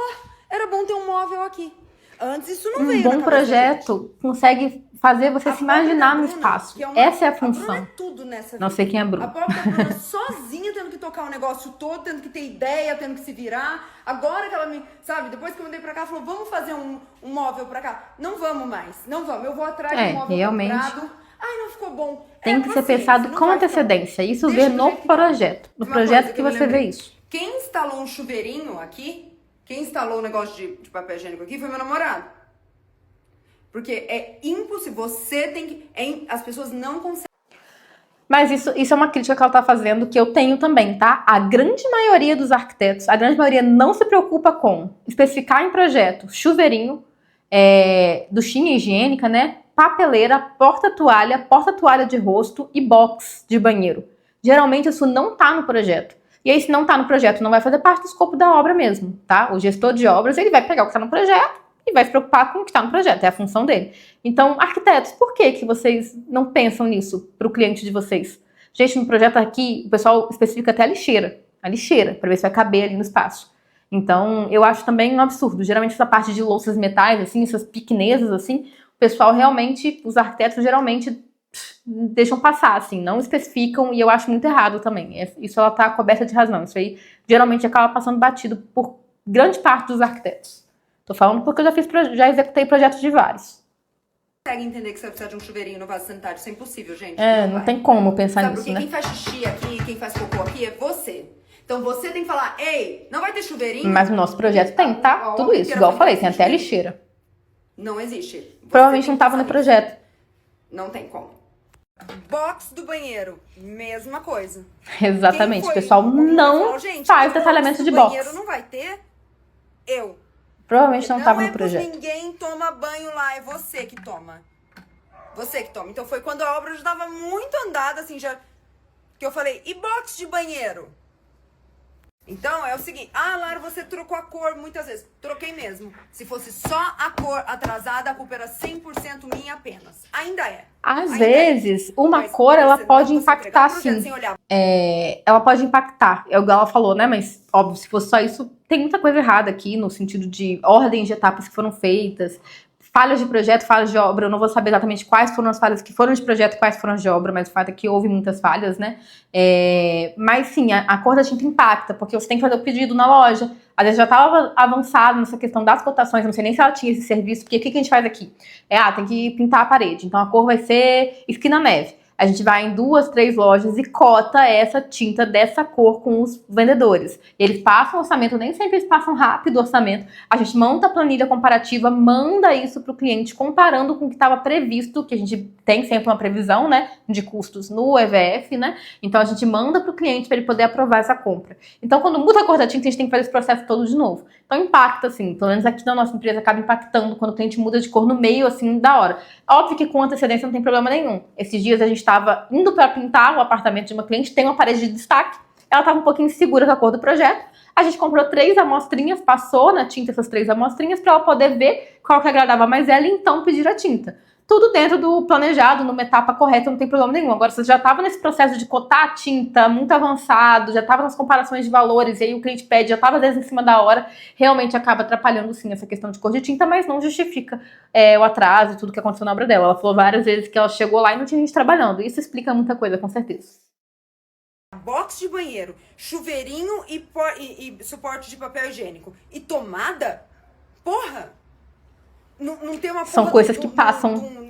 era bom ter um móvel aqui. Antes isso não Um veio bom na cabeça da gente. projeto consegue fazer você se imaginar no Bruna, espaço. que é Essa é a Bruna função. é tudo nessa Não vida. sei quem é a A Bruna. própria Bruna sozinha tendo que tocar o negócio todo, tendo que ter ideia, tendo que se virar. Agora que ela me, sabe, depois que eu mudei pra cá, falou, vamos fazer um móvel pra cá. Não vamos mais, não vamos. Eu vou atrás do móvel realmente. comprado. Ai, não ficou bom. Tem que ser paciência, pensado não com vai ficar bom. antecedência. Isso Deixa vê do no jeito que tá. projeto. No Uma projeto coisa que eu me você vê lembrei. isso. Quem instalou um chuveirinho aqui, quem instalou o negócio de papel higiênico aqui foi meu namorado. Porque é impossível, você tem que... as pessoas não conseguem. Mas isso é uma crítica que ela tá fazendo, que eu tenho também, tá? A grande maioria dos arquitetos, a grande maioria não se preocupa com especificar em projeto chuveirinho, duchinha higiênica, né? Papeleira, porta-toalha de rosto e box de banheiro. Geralmente isso não tá no projeto. E aí, se não tá no projeto, não vai fazer parte do escopo da obra mesmo, tá? O gestor de obras, ele vai pegar o que tá no projeto e vai se preocupar com o que está no projeto, é a função dele. Então, arquitetos, por que vocês não pensam nisso para o cliente de vocês? Gente, no projeto aqui, o pessoal especifica até a lixeira, para ver se vai caber ali no espaço. Então, eu acho também um absurdo. Geralmente, essa parte de louças metais, assim, essas pequenezas, assim, o pessoal realmente, os arquitetos geralmente deixam passar, assim, não especificam, e eu acho muito errado também. Isso ela tá coberta de razão. Isso aí, geralmente, acaba passando batido por grande parte dos arquitetos. Tô falando porque eu já executei projetos de vários. Consegue entender que você vai precisar de um chuveirinho no vaso sanitário? Isso é impossível, gente. Não tem como pensar nisso, porque né? quem faz xixi aqui, quem faz cocô aqui é você. Então você tem que falar, ei, não vai ter chuveirinho? Mas o nosso projeto tem, tá? Tudo isso, igual eu falei, tem até a lixeira. Não existe. Provavelmente não tava no projeto. Não tem como. Box do banheiro, mesma coisa. Exatamente, o pessoal não faz detalhamento de box. O banheiro não vai ter? Eu. Provavelmente não tava no projeto. Ninguém toma banho lá, é você que toma. Você que toma. Então foi quando a obra já estava muito andada, assim, já... Que eu falei, e box de banheiro? Então é o seguinte, Lara, você trocou a cor muitas vezes. Troquei mesmo. Se fosse só a cor atrasada, a culpa era 100% minha apenas. Ainda é. Às vezes, uma cor, ela pode impactar, sim. Ela pode impactar, é o que ela falou, né? Mas, óbvio, se fosse só isso, tem muita coisa errada aqui, no sentido de ordem de etapas que foram feitas, falhas de projeto, falhas de obra. Eu não vou saber exatamente quais foram as falhas que foram de projeto e quais foram as de obra, mas o fato é que houve muitas falhas, né? Mas sim, a cor da tinta impacta, porque você tem que fazer o pedido na loja. Às vezes já estava avançado nessa questão das cotações, eu não sei nem se ela tinha esse serviço, porque o que a gente faz aqui? Tem que pintar a parede, então a cor vai ser esquina neve. A gente vai em 2, 3 lojas e cota essa tinta dessa cor com os vendedores. Eles passam o orçamento, nem sempre eles passam rápido o orçamento. A gente monta a planilha comparativa, manda isso para o cliente, comparando com o que estava previsto, que a gente tem sempre uma previsão, né, de custos no EVF, né? Então a gente manda para o cliente para ele poder aprovar essa compra. Então quando muda a cor da tinta, a gente tem que fazer esse processo todo de novo. Então impacta, assim, pelo menos aqui na nossa empresa acaba impactando quando o cliente muda de cor no meio, assim, da hora. Óbvio que com antecedência não tem problema nenhum. Esses dias a gente estava indo para pintar o apartamento de uma cliente, tem uma parede de destaque, ela estava um pouquinho insegura com a cor do projeto, a gente comprou 3 amostrinhas, passou na tinta essas 3 amostrinhas para ela poder ver qual que agradava mais ela e então pedir a tinta. Tudo dentro do planejado, numa etapa correta, não tem problema nenhum. Agora, você já estava nesse processo de cotar a tinta muito avançado, já estava nas comparações de valores, e aí o cliente pede, já estava às vezes em cima da hora, realmente acaba atrapalhando sim essa questão de cor de tinta, mas não justifica o atraso e tudo que aconteceu na obra dela. Ela falou várias vezes que ela chegou lá e não tinha gente trabalhando. Isso explica muita coisa, com certeza. Box de banheiro, chuveirinho e suporte de papel higiênico. E tomada? Porra! Não tem uma São coisas que passam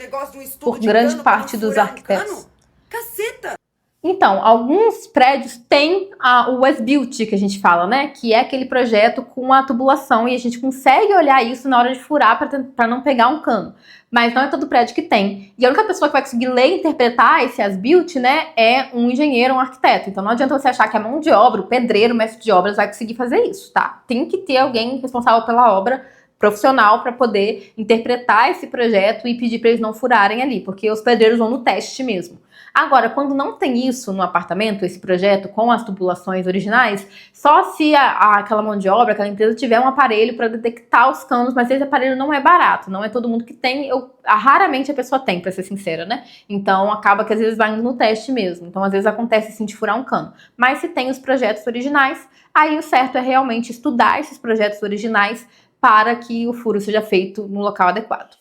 por grande parte dos arquitetos. Caceta! Então, alguns prédios têm o as-built, que a gente fala, né? Que é aquele projeto com a tubulação e a gente consegue olhar isso na hora de furar para não pegar um cano. Mas não é todo prédio que tem. E a única pessoa que vai conseguir ler e interpretar esse as-built, né, é um engenheiro, um arquiteto. Então não adianta você achar que a mão de obra, o pedreiro, o mestre de obras vai conseguir fazer isso, tá? Tem que ter alguém responsável pela obra, profissional, para poder interpretar esse projeto e pedir para eles não furarem ali, porque os pedreiros vão no teste mesmo. Agora, quando não tem isso no apartamento, esse projeto com as tubulações originais, só se aquela mão de obra, aquela empresa tiver um aparelho para detectar os canos, mas esse aparelho não é barato, não é todo mundo que tem, raramente a pessoa tem, para ser sincera, né? Então acaba que às vezes vai indo no teste mesmo. Então às vezes acontece assim de furar um cano. Mas se tem os projetos originais, aí o certo é realmente estudar esses projetos originais para que o furo seja feito no local adequado.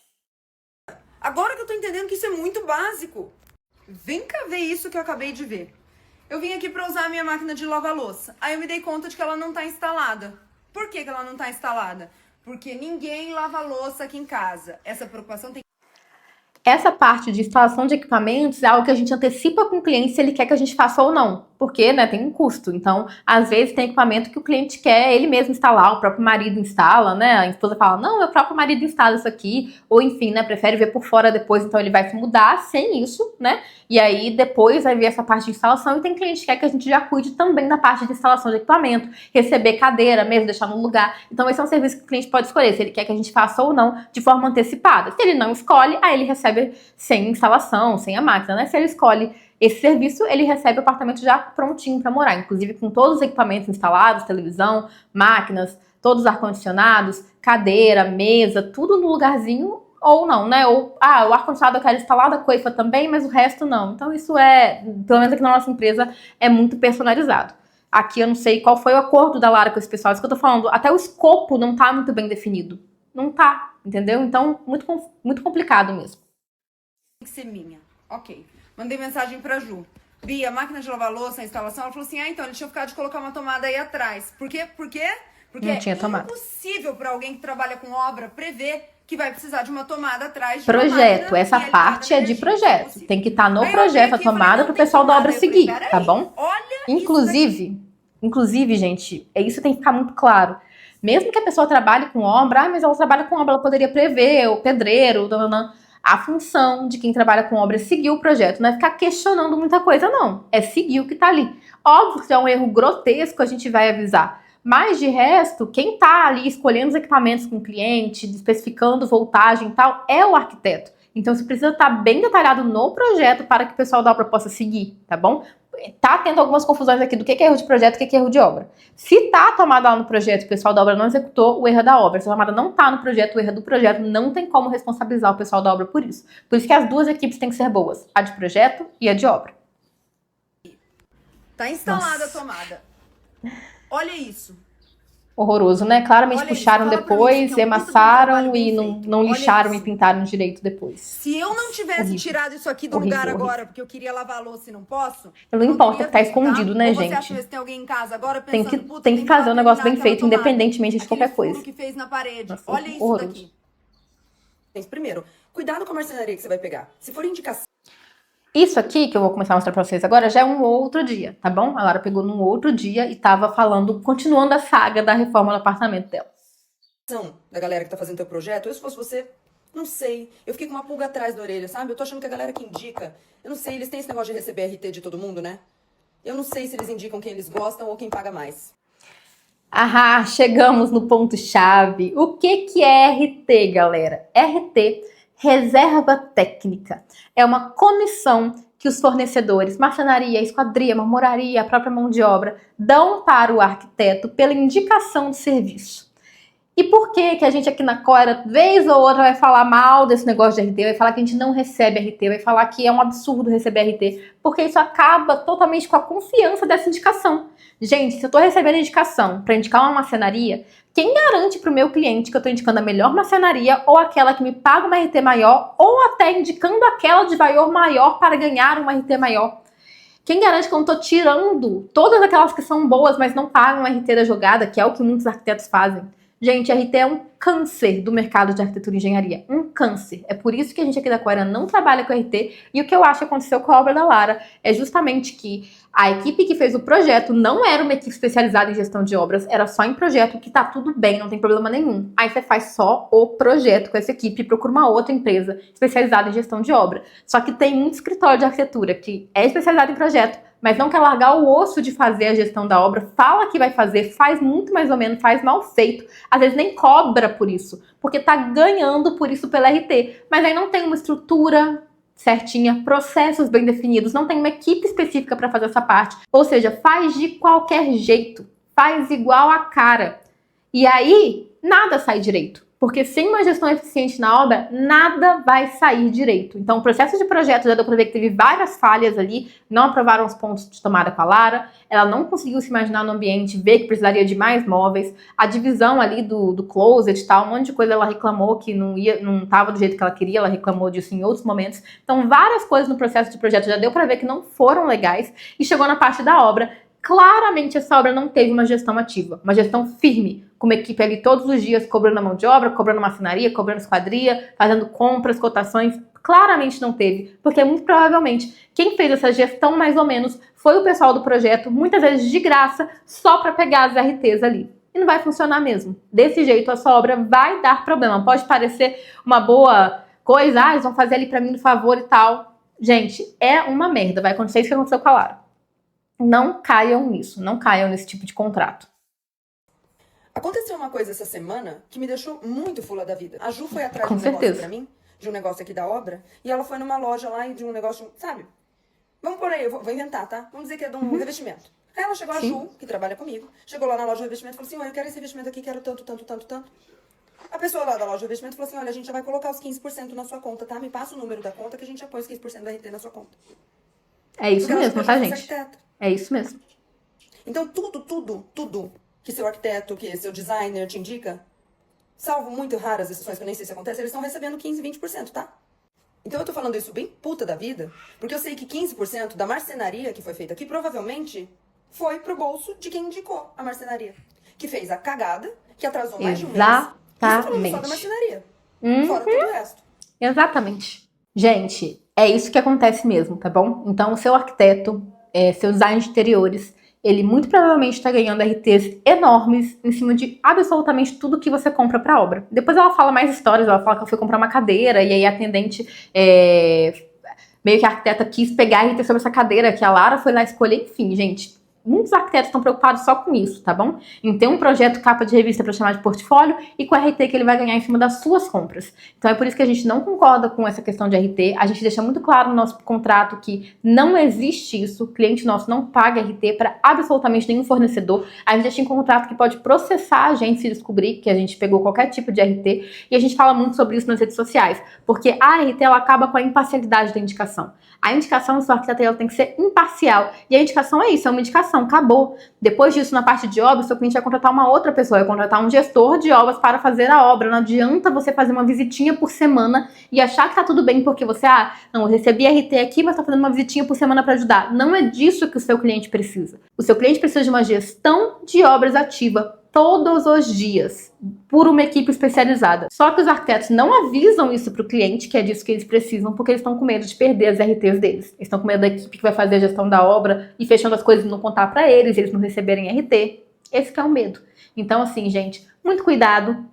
Agora que eu tô entendendo que isso é muito básico. Vem cá ver isso que eu acabei de ver. Eu vim aqui para usar a minha máquina de lavar louça. Aí eu me dei conta de que ela não tá instalada. Por que ela não tá instalada? Porque ninguém lava louça aqui em casa. Essa preocupação tem. Essa parte de instalação de equipamentos é algo que a gente antecipa com o cliente se ele quer que a gente faça ou não, porque, né, tem um custo. Então, às vezes tem equipamento que o cliente quer ele mesmo instalar, o próprio marido instala, né, a esposa fala, não, meu próprio marido instala isso aqui, ou enfim, né, prefere ver por fora depois, então ele vai se mudar sem isso, né, e aí depois vai vir essa parte de instalação e tem cliente que quer que a gente já cuide também da parte de instalação de equipamento, receber cadeira mesmo, deixar no lugar. Então esse é um serviço que o cliente pode escolher, se ele quer que a gente faça ou não, de forma antecipada. Se ele não escolhe, aí ele recebe sem instalação, sem a máquina, né? Se ele escolhe esse serviço, ele recebe o apartamento já prontinho para morar, inclusive com todos os equipamentos instalados, televisão, máquinas, todos os ar-condicionados, cadeira, mesa, tudo no lugarzinho, ou não, né? Ou, o ar-condicionado eu quero instalado, a coifa também, mas o resto não. Então isso pelo menos aqui na nossa empresa, é muito personalizado. Aqui eu não sei qual foi o acordo da Lara com esse pessoal, isso que eu tô falando, até o escopo não tá muito bem definido. Não tá, entendeu? Então, muito complicado mesmo. Tem que ser minha. Ok. Mandei mensagem pra Ju. Bia, a máquina de lavar louça, a instalação, ela falou assim, então, eles tinham ficado de colocar uma tomada aí atrás. Por quê? Porque não tinha tomada. É impossível pra alguém que trabalha com obra prever que vai precisar de uma tomada atrás de projeto. Essa parte é de projeto. Tem que estar no projeto a tomada para o pessoal da obra seguir, tá bom? Inclusive, gente, isso tem que ficar muito claro. Mesmo que a pessoa trabalhe com obra, mas ela trabalha com obra, ela poderia prever, o pedreiro, a função de quem trabalha com obra é seguir o projeto, não é ficar questionando muita coisa, não. É seguir o que tá ali. Óbvio que se é um erro grotesco, a gente vai avisar. Mas, de resto, quem tá ali escolhendo os equipamentos com o cliente, especificando voltagem e tal, é o arquiteto. Então, você precisa estar bem detalhado no projeto para que o pessoal da obra possa seguir, tá bom? Tá tendo algumas confusões aqui do que é erro de projeto e o que é erro de obra. Se tá a tomada lá no projeto e o pessoal da obra não executou, o erro é da obra. Se a tomada não tá no projeto, o erro é do projeto. Não tem como responsabilizar o pessoal da obra por isso. Por isso que as duas equipes têm que ser boas. A de projeto e a de obra. Tá instalada a tomada. Olha isso. Horroroso, né? Claramente olha puxaram isso, depois, amassaram e não lixaram e pintaram direito depois. Se eu não tivesse tirado isso aqui do lugar agora, porque eu queria lavar a louça e não posso... Não importa que tá escondido, né, gente? Você acha que tem alguém em casa agora pensando... Tem que fazer um negócio bem feito, independentemente de qualquer coisa. Que fez na parede. Nossa, olha isso daqui. Primeiro, cuidado com a marcenaria que você vai pegar. Se for indicação... Isso aqui, que eu vou começar a mostrar pra vocês agora, já é um outro dia, tá bom? A Lara pegou num outro dia e tava falando, continuando a saga da reforma do apartamento dela. Da galera que tá fazendo teu projeto, eu se fosse você, não sei. Eu fiquei com uma pulga atrás da orelha, sabe? Eu tô achando que a galera que indica, eu não sei, eles têm esse negócio de receber RT de todo mundo, né? Eu não sei se eles indicam quem eles gostam ou quem paga mais. Chegamos no ponto-chave. O que é RT, galera? RT, reserva técnica. É uma comissão que os fornecedores, marcenaria, esquadria, marmoraria, a própria mão de obra, dão para o arquiteto pela indicação de serviço. E por que a gente aqui na Cora, vez ou outra, vai falar mal desse negócio de RT, vai falar que a gente não recebe RT, vai falar que é um absurdo receber RT, porque isso acaba totalmente com a confiança dessa indicação. Gente, se eu estou recebendo indicação para indicar uma marcenaria, quem garante para o meu cliente que eu estou indicando a melhor marcenaria ou aquela que me paga uma RT maior ou até indicando aquela de valor maior para ganhar uma RT maior? Quem garante que eu não estou tirando todas aquelas que são boas, mas não pagam RT da jogada, que é o que muitos arquitetos fazem? Gente, RT é um câncer do mercado de arquitetura e engenharia. Um câncer. É por isso que a gente aqui da Coera não trabalha com RT. E o que eu acho que aconteceu com a obra da Lara é justamente que a equipe que fez o projeto não era uma equipe especializada em gestão de obras, era só em projeto, que tá tudo bem, não tem problema nenhum. Aí você faz só o projeto com essa equipe e procura uma outra empresa especializada em gestão de obra. Só que tem um escritório de arquitetura que é especializado em projeto, mas não quer largar o osso de fazer a gestão da obra, fala que vai fazer, faz muito mais ou menos, faz mal feito, às vezes nem cobra por isso, porque tá ganhando por isso pela RT, mas aí não tem uma estrutura certinha, processos bem definidos, não tem uma equipe específica para fazer essa parte. Ou seja, faz de qualquer jeito, faz igual a cara. E aí, nada sai direito. Porque sem uma gestão eficiente na obra, nada vai sair direito. Então, o processo de projeto já deu para ver que teve várias falhas ali, não aprovaram os pontos de tomada com a Lara, ela não conseguiu se imaginar no ambiente, ver que precisaria de mais móveis, a divisão ali do closet e tal, um monte de coisa ela reclamou que não estava do jeito que ela queria, ela reclamou disso em outros momentos. Então, várias coisas no processo de projeto já deu para ver que não foram legais e chegou na parte da obra. Claramente essa obra não teve uma gestão ativa, uma gestão firme, com uma equipe ali todos os dias cobrando a mão de obra, cobrando marcenaria, cobrando esquadria, fazendo compras, cotações. Claramente não teve, porque muito provavelmente quem fez essa gestão mais ou menos foi o pessoal do projeto, muitas vezes de graça, só para pegar as RTs ali. E não vai funcionar mesmo. Desse jeito a sua obra vai dar problema. Pode parecer uma boa coisa, eles vão fazer ali para mim no favor e tal. Gente, é uma merda, vai acontecer isso que aconteceu com a Lara. Não caiam nisso, não caiam nesse tipo de contrato. Aconteceu uma coisa essa semana que me deixou muito fula da vida. A Ju foi atrás de um certeza. negócio pra mim, de um negócio aqui da obra, e ela foi numa loja lá e de um negócio, sabe? Vamos por aí, eu vou inventar, tá? Vamos dizer que é de um revestimento. Aí ela chegou, a Ju, que trabalha comigo, chegou lá na loja de revestimento e falou assim, olha, eu quero esse revestimento aqui, quero tanto, tanto, tanto, tanto. A pessoa lá da loja de revestimento falou assim, olha, a gente já vai colocar os 15% na sua conta, tá? Me passa o número da conta que a gente já põe os 15% da RT na sua conta. É isso Porque mesmo, tá, gente? arquiteta. É isso mesmo. Então, tudo que seu arquiteto, que seu designer te indica, salvo muito raras exceções que eu nem sei se acontece, eles estão recebendo 15, 20%, tá? Então eu tô falando isso bem puta da vida, porque eu sei que 15% da marcenaria que foi feita aqui provavelmente foi pro bolso de quem indicou a marcenaria. Que fez a cagada, que atrasou mais de um mês. Exatamente. Só da marcenaria. Fora todo o resto. Exatamente. Gente, é isso que acontece mesmo, tá bom? Então, o seu arquiteto, seu design de interiores, ele muito provavelmente está ganhando RTs enormes em cima de absolutamente tudo que você compra para obra. Depois ela fala mais histórias, ela fala que ela foi comprar uma cadeira e aí a atendente, meio que a arquiteta quis pegar RT sobre essa cadeira que a Lara foi lá escolher. Enfim, gente, muitos arquitetos estão preocupados só com isso, tá bom? Em ter um projeto capa de revista para chamar de portfólio e com o RT que ele vai ganhar em cima das suas compras. Então é por isso que a gente não concorda com essa questão de RT. A gente deixa muito claro no nosso contrato que não existe isso. O cliente nosso não paga RT para absolutamente nenhum fornecedor. A gente deixa em contrato que pode processar a gente se descobrir que a gente pegou qualquer tipo de RT. E a gente fala muito sobre isso nas redes sociais. Porque a RT ela acaba com a imparcialidade da indicação. A indicação do seu arquiteto ela tem que ser imparcial. E a indicação é isso, é uma indicação, acabou. Depois disso, na parte de obras, seu cliente vai contratar uma outra pessoa, vai contratar um gestor de obras para fazer a obra. Não adianta você fazer uma visitinha por semana e achar que tá tudo bem porque você, não, eu recebi RT aqui, mas tá fazendo uma visitinha por semana para ajudar. Não é disso que o seu cliente precisa. O seu cliente precisa de uma gestão de obras ativa todos os dias, por uma equipe especializada. Só que os arquitetos não avisam isso para o cliente, que é disso que eles precisam, porque eles estão com medo de perder as RTs deles. Eles estão com medo da equipe que vai fazer a gestão da obra e fechando as coisas e não contar para eles não receberem RT. Esse que é o medo. Então, assim, gente, muito cuidado.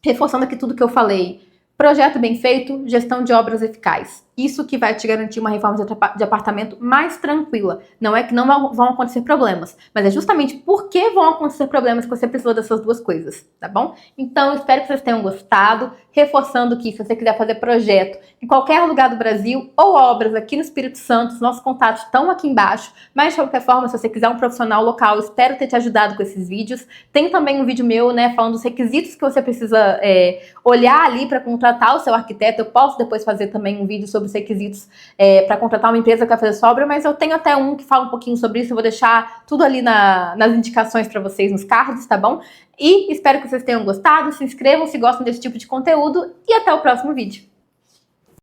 Reforçando aqui tudo que eu falei. Projeto bem feito, gestão de obras eficaz. Isso que vai te garantir uma reforma de apartamento mais tranquila. Não é que não vão acontecer problemas, mas é justamente porque vão acontecer problemas que você precisa dessas duas coisas, tá bom? Então, espero que vocês tenham gostado. Reforçando que se você quiser fazer projeto em qualquer lugar do Brasil ou obras aqui no Espírito Santo, os nossos contatos estão aqui embaixo. Mas, de qualquer forma, se você quiser um profissional local, espero ter te ajudado com esses vídeos. Tem também um vídeo meu, né, falando dos requisitos que você precisa olhar ali para contratar o seu arquiteto. Eu posso depois fazer também um vídeo sobre os requisitos para contratar uma empresa que vai fazer sua obra, mas eu tenho até um que fala um pouquinho sobre isso. Eu vou deixar tudo ali nas indicações para vocês nos cards, tá bom? E espero que vocês tenham gostado. Se inscrevam se gostam desse tipo de conteúdo e até o próximo vídeo.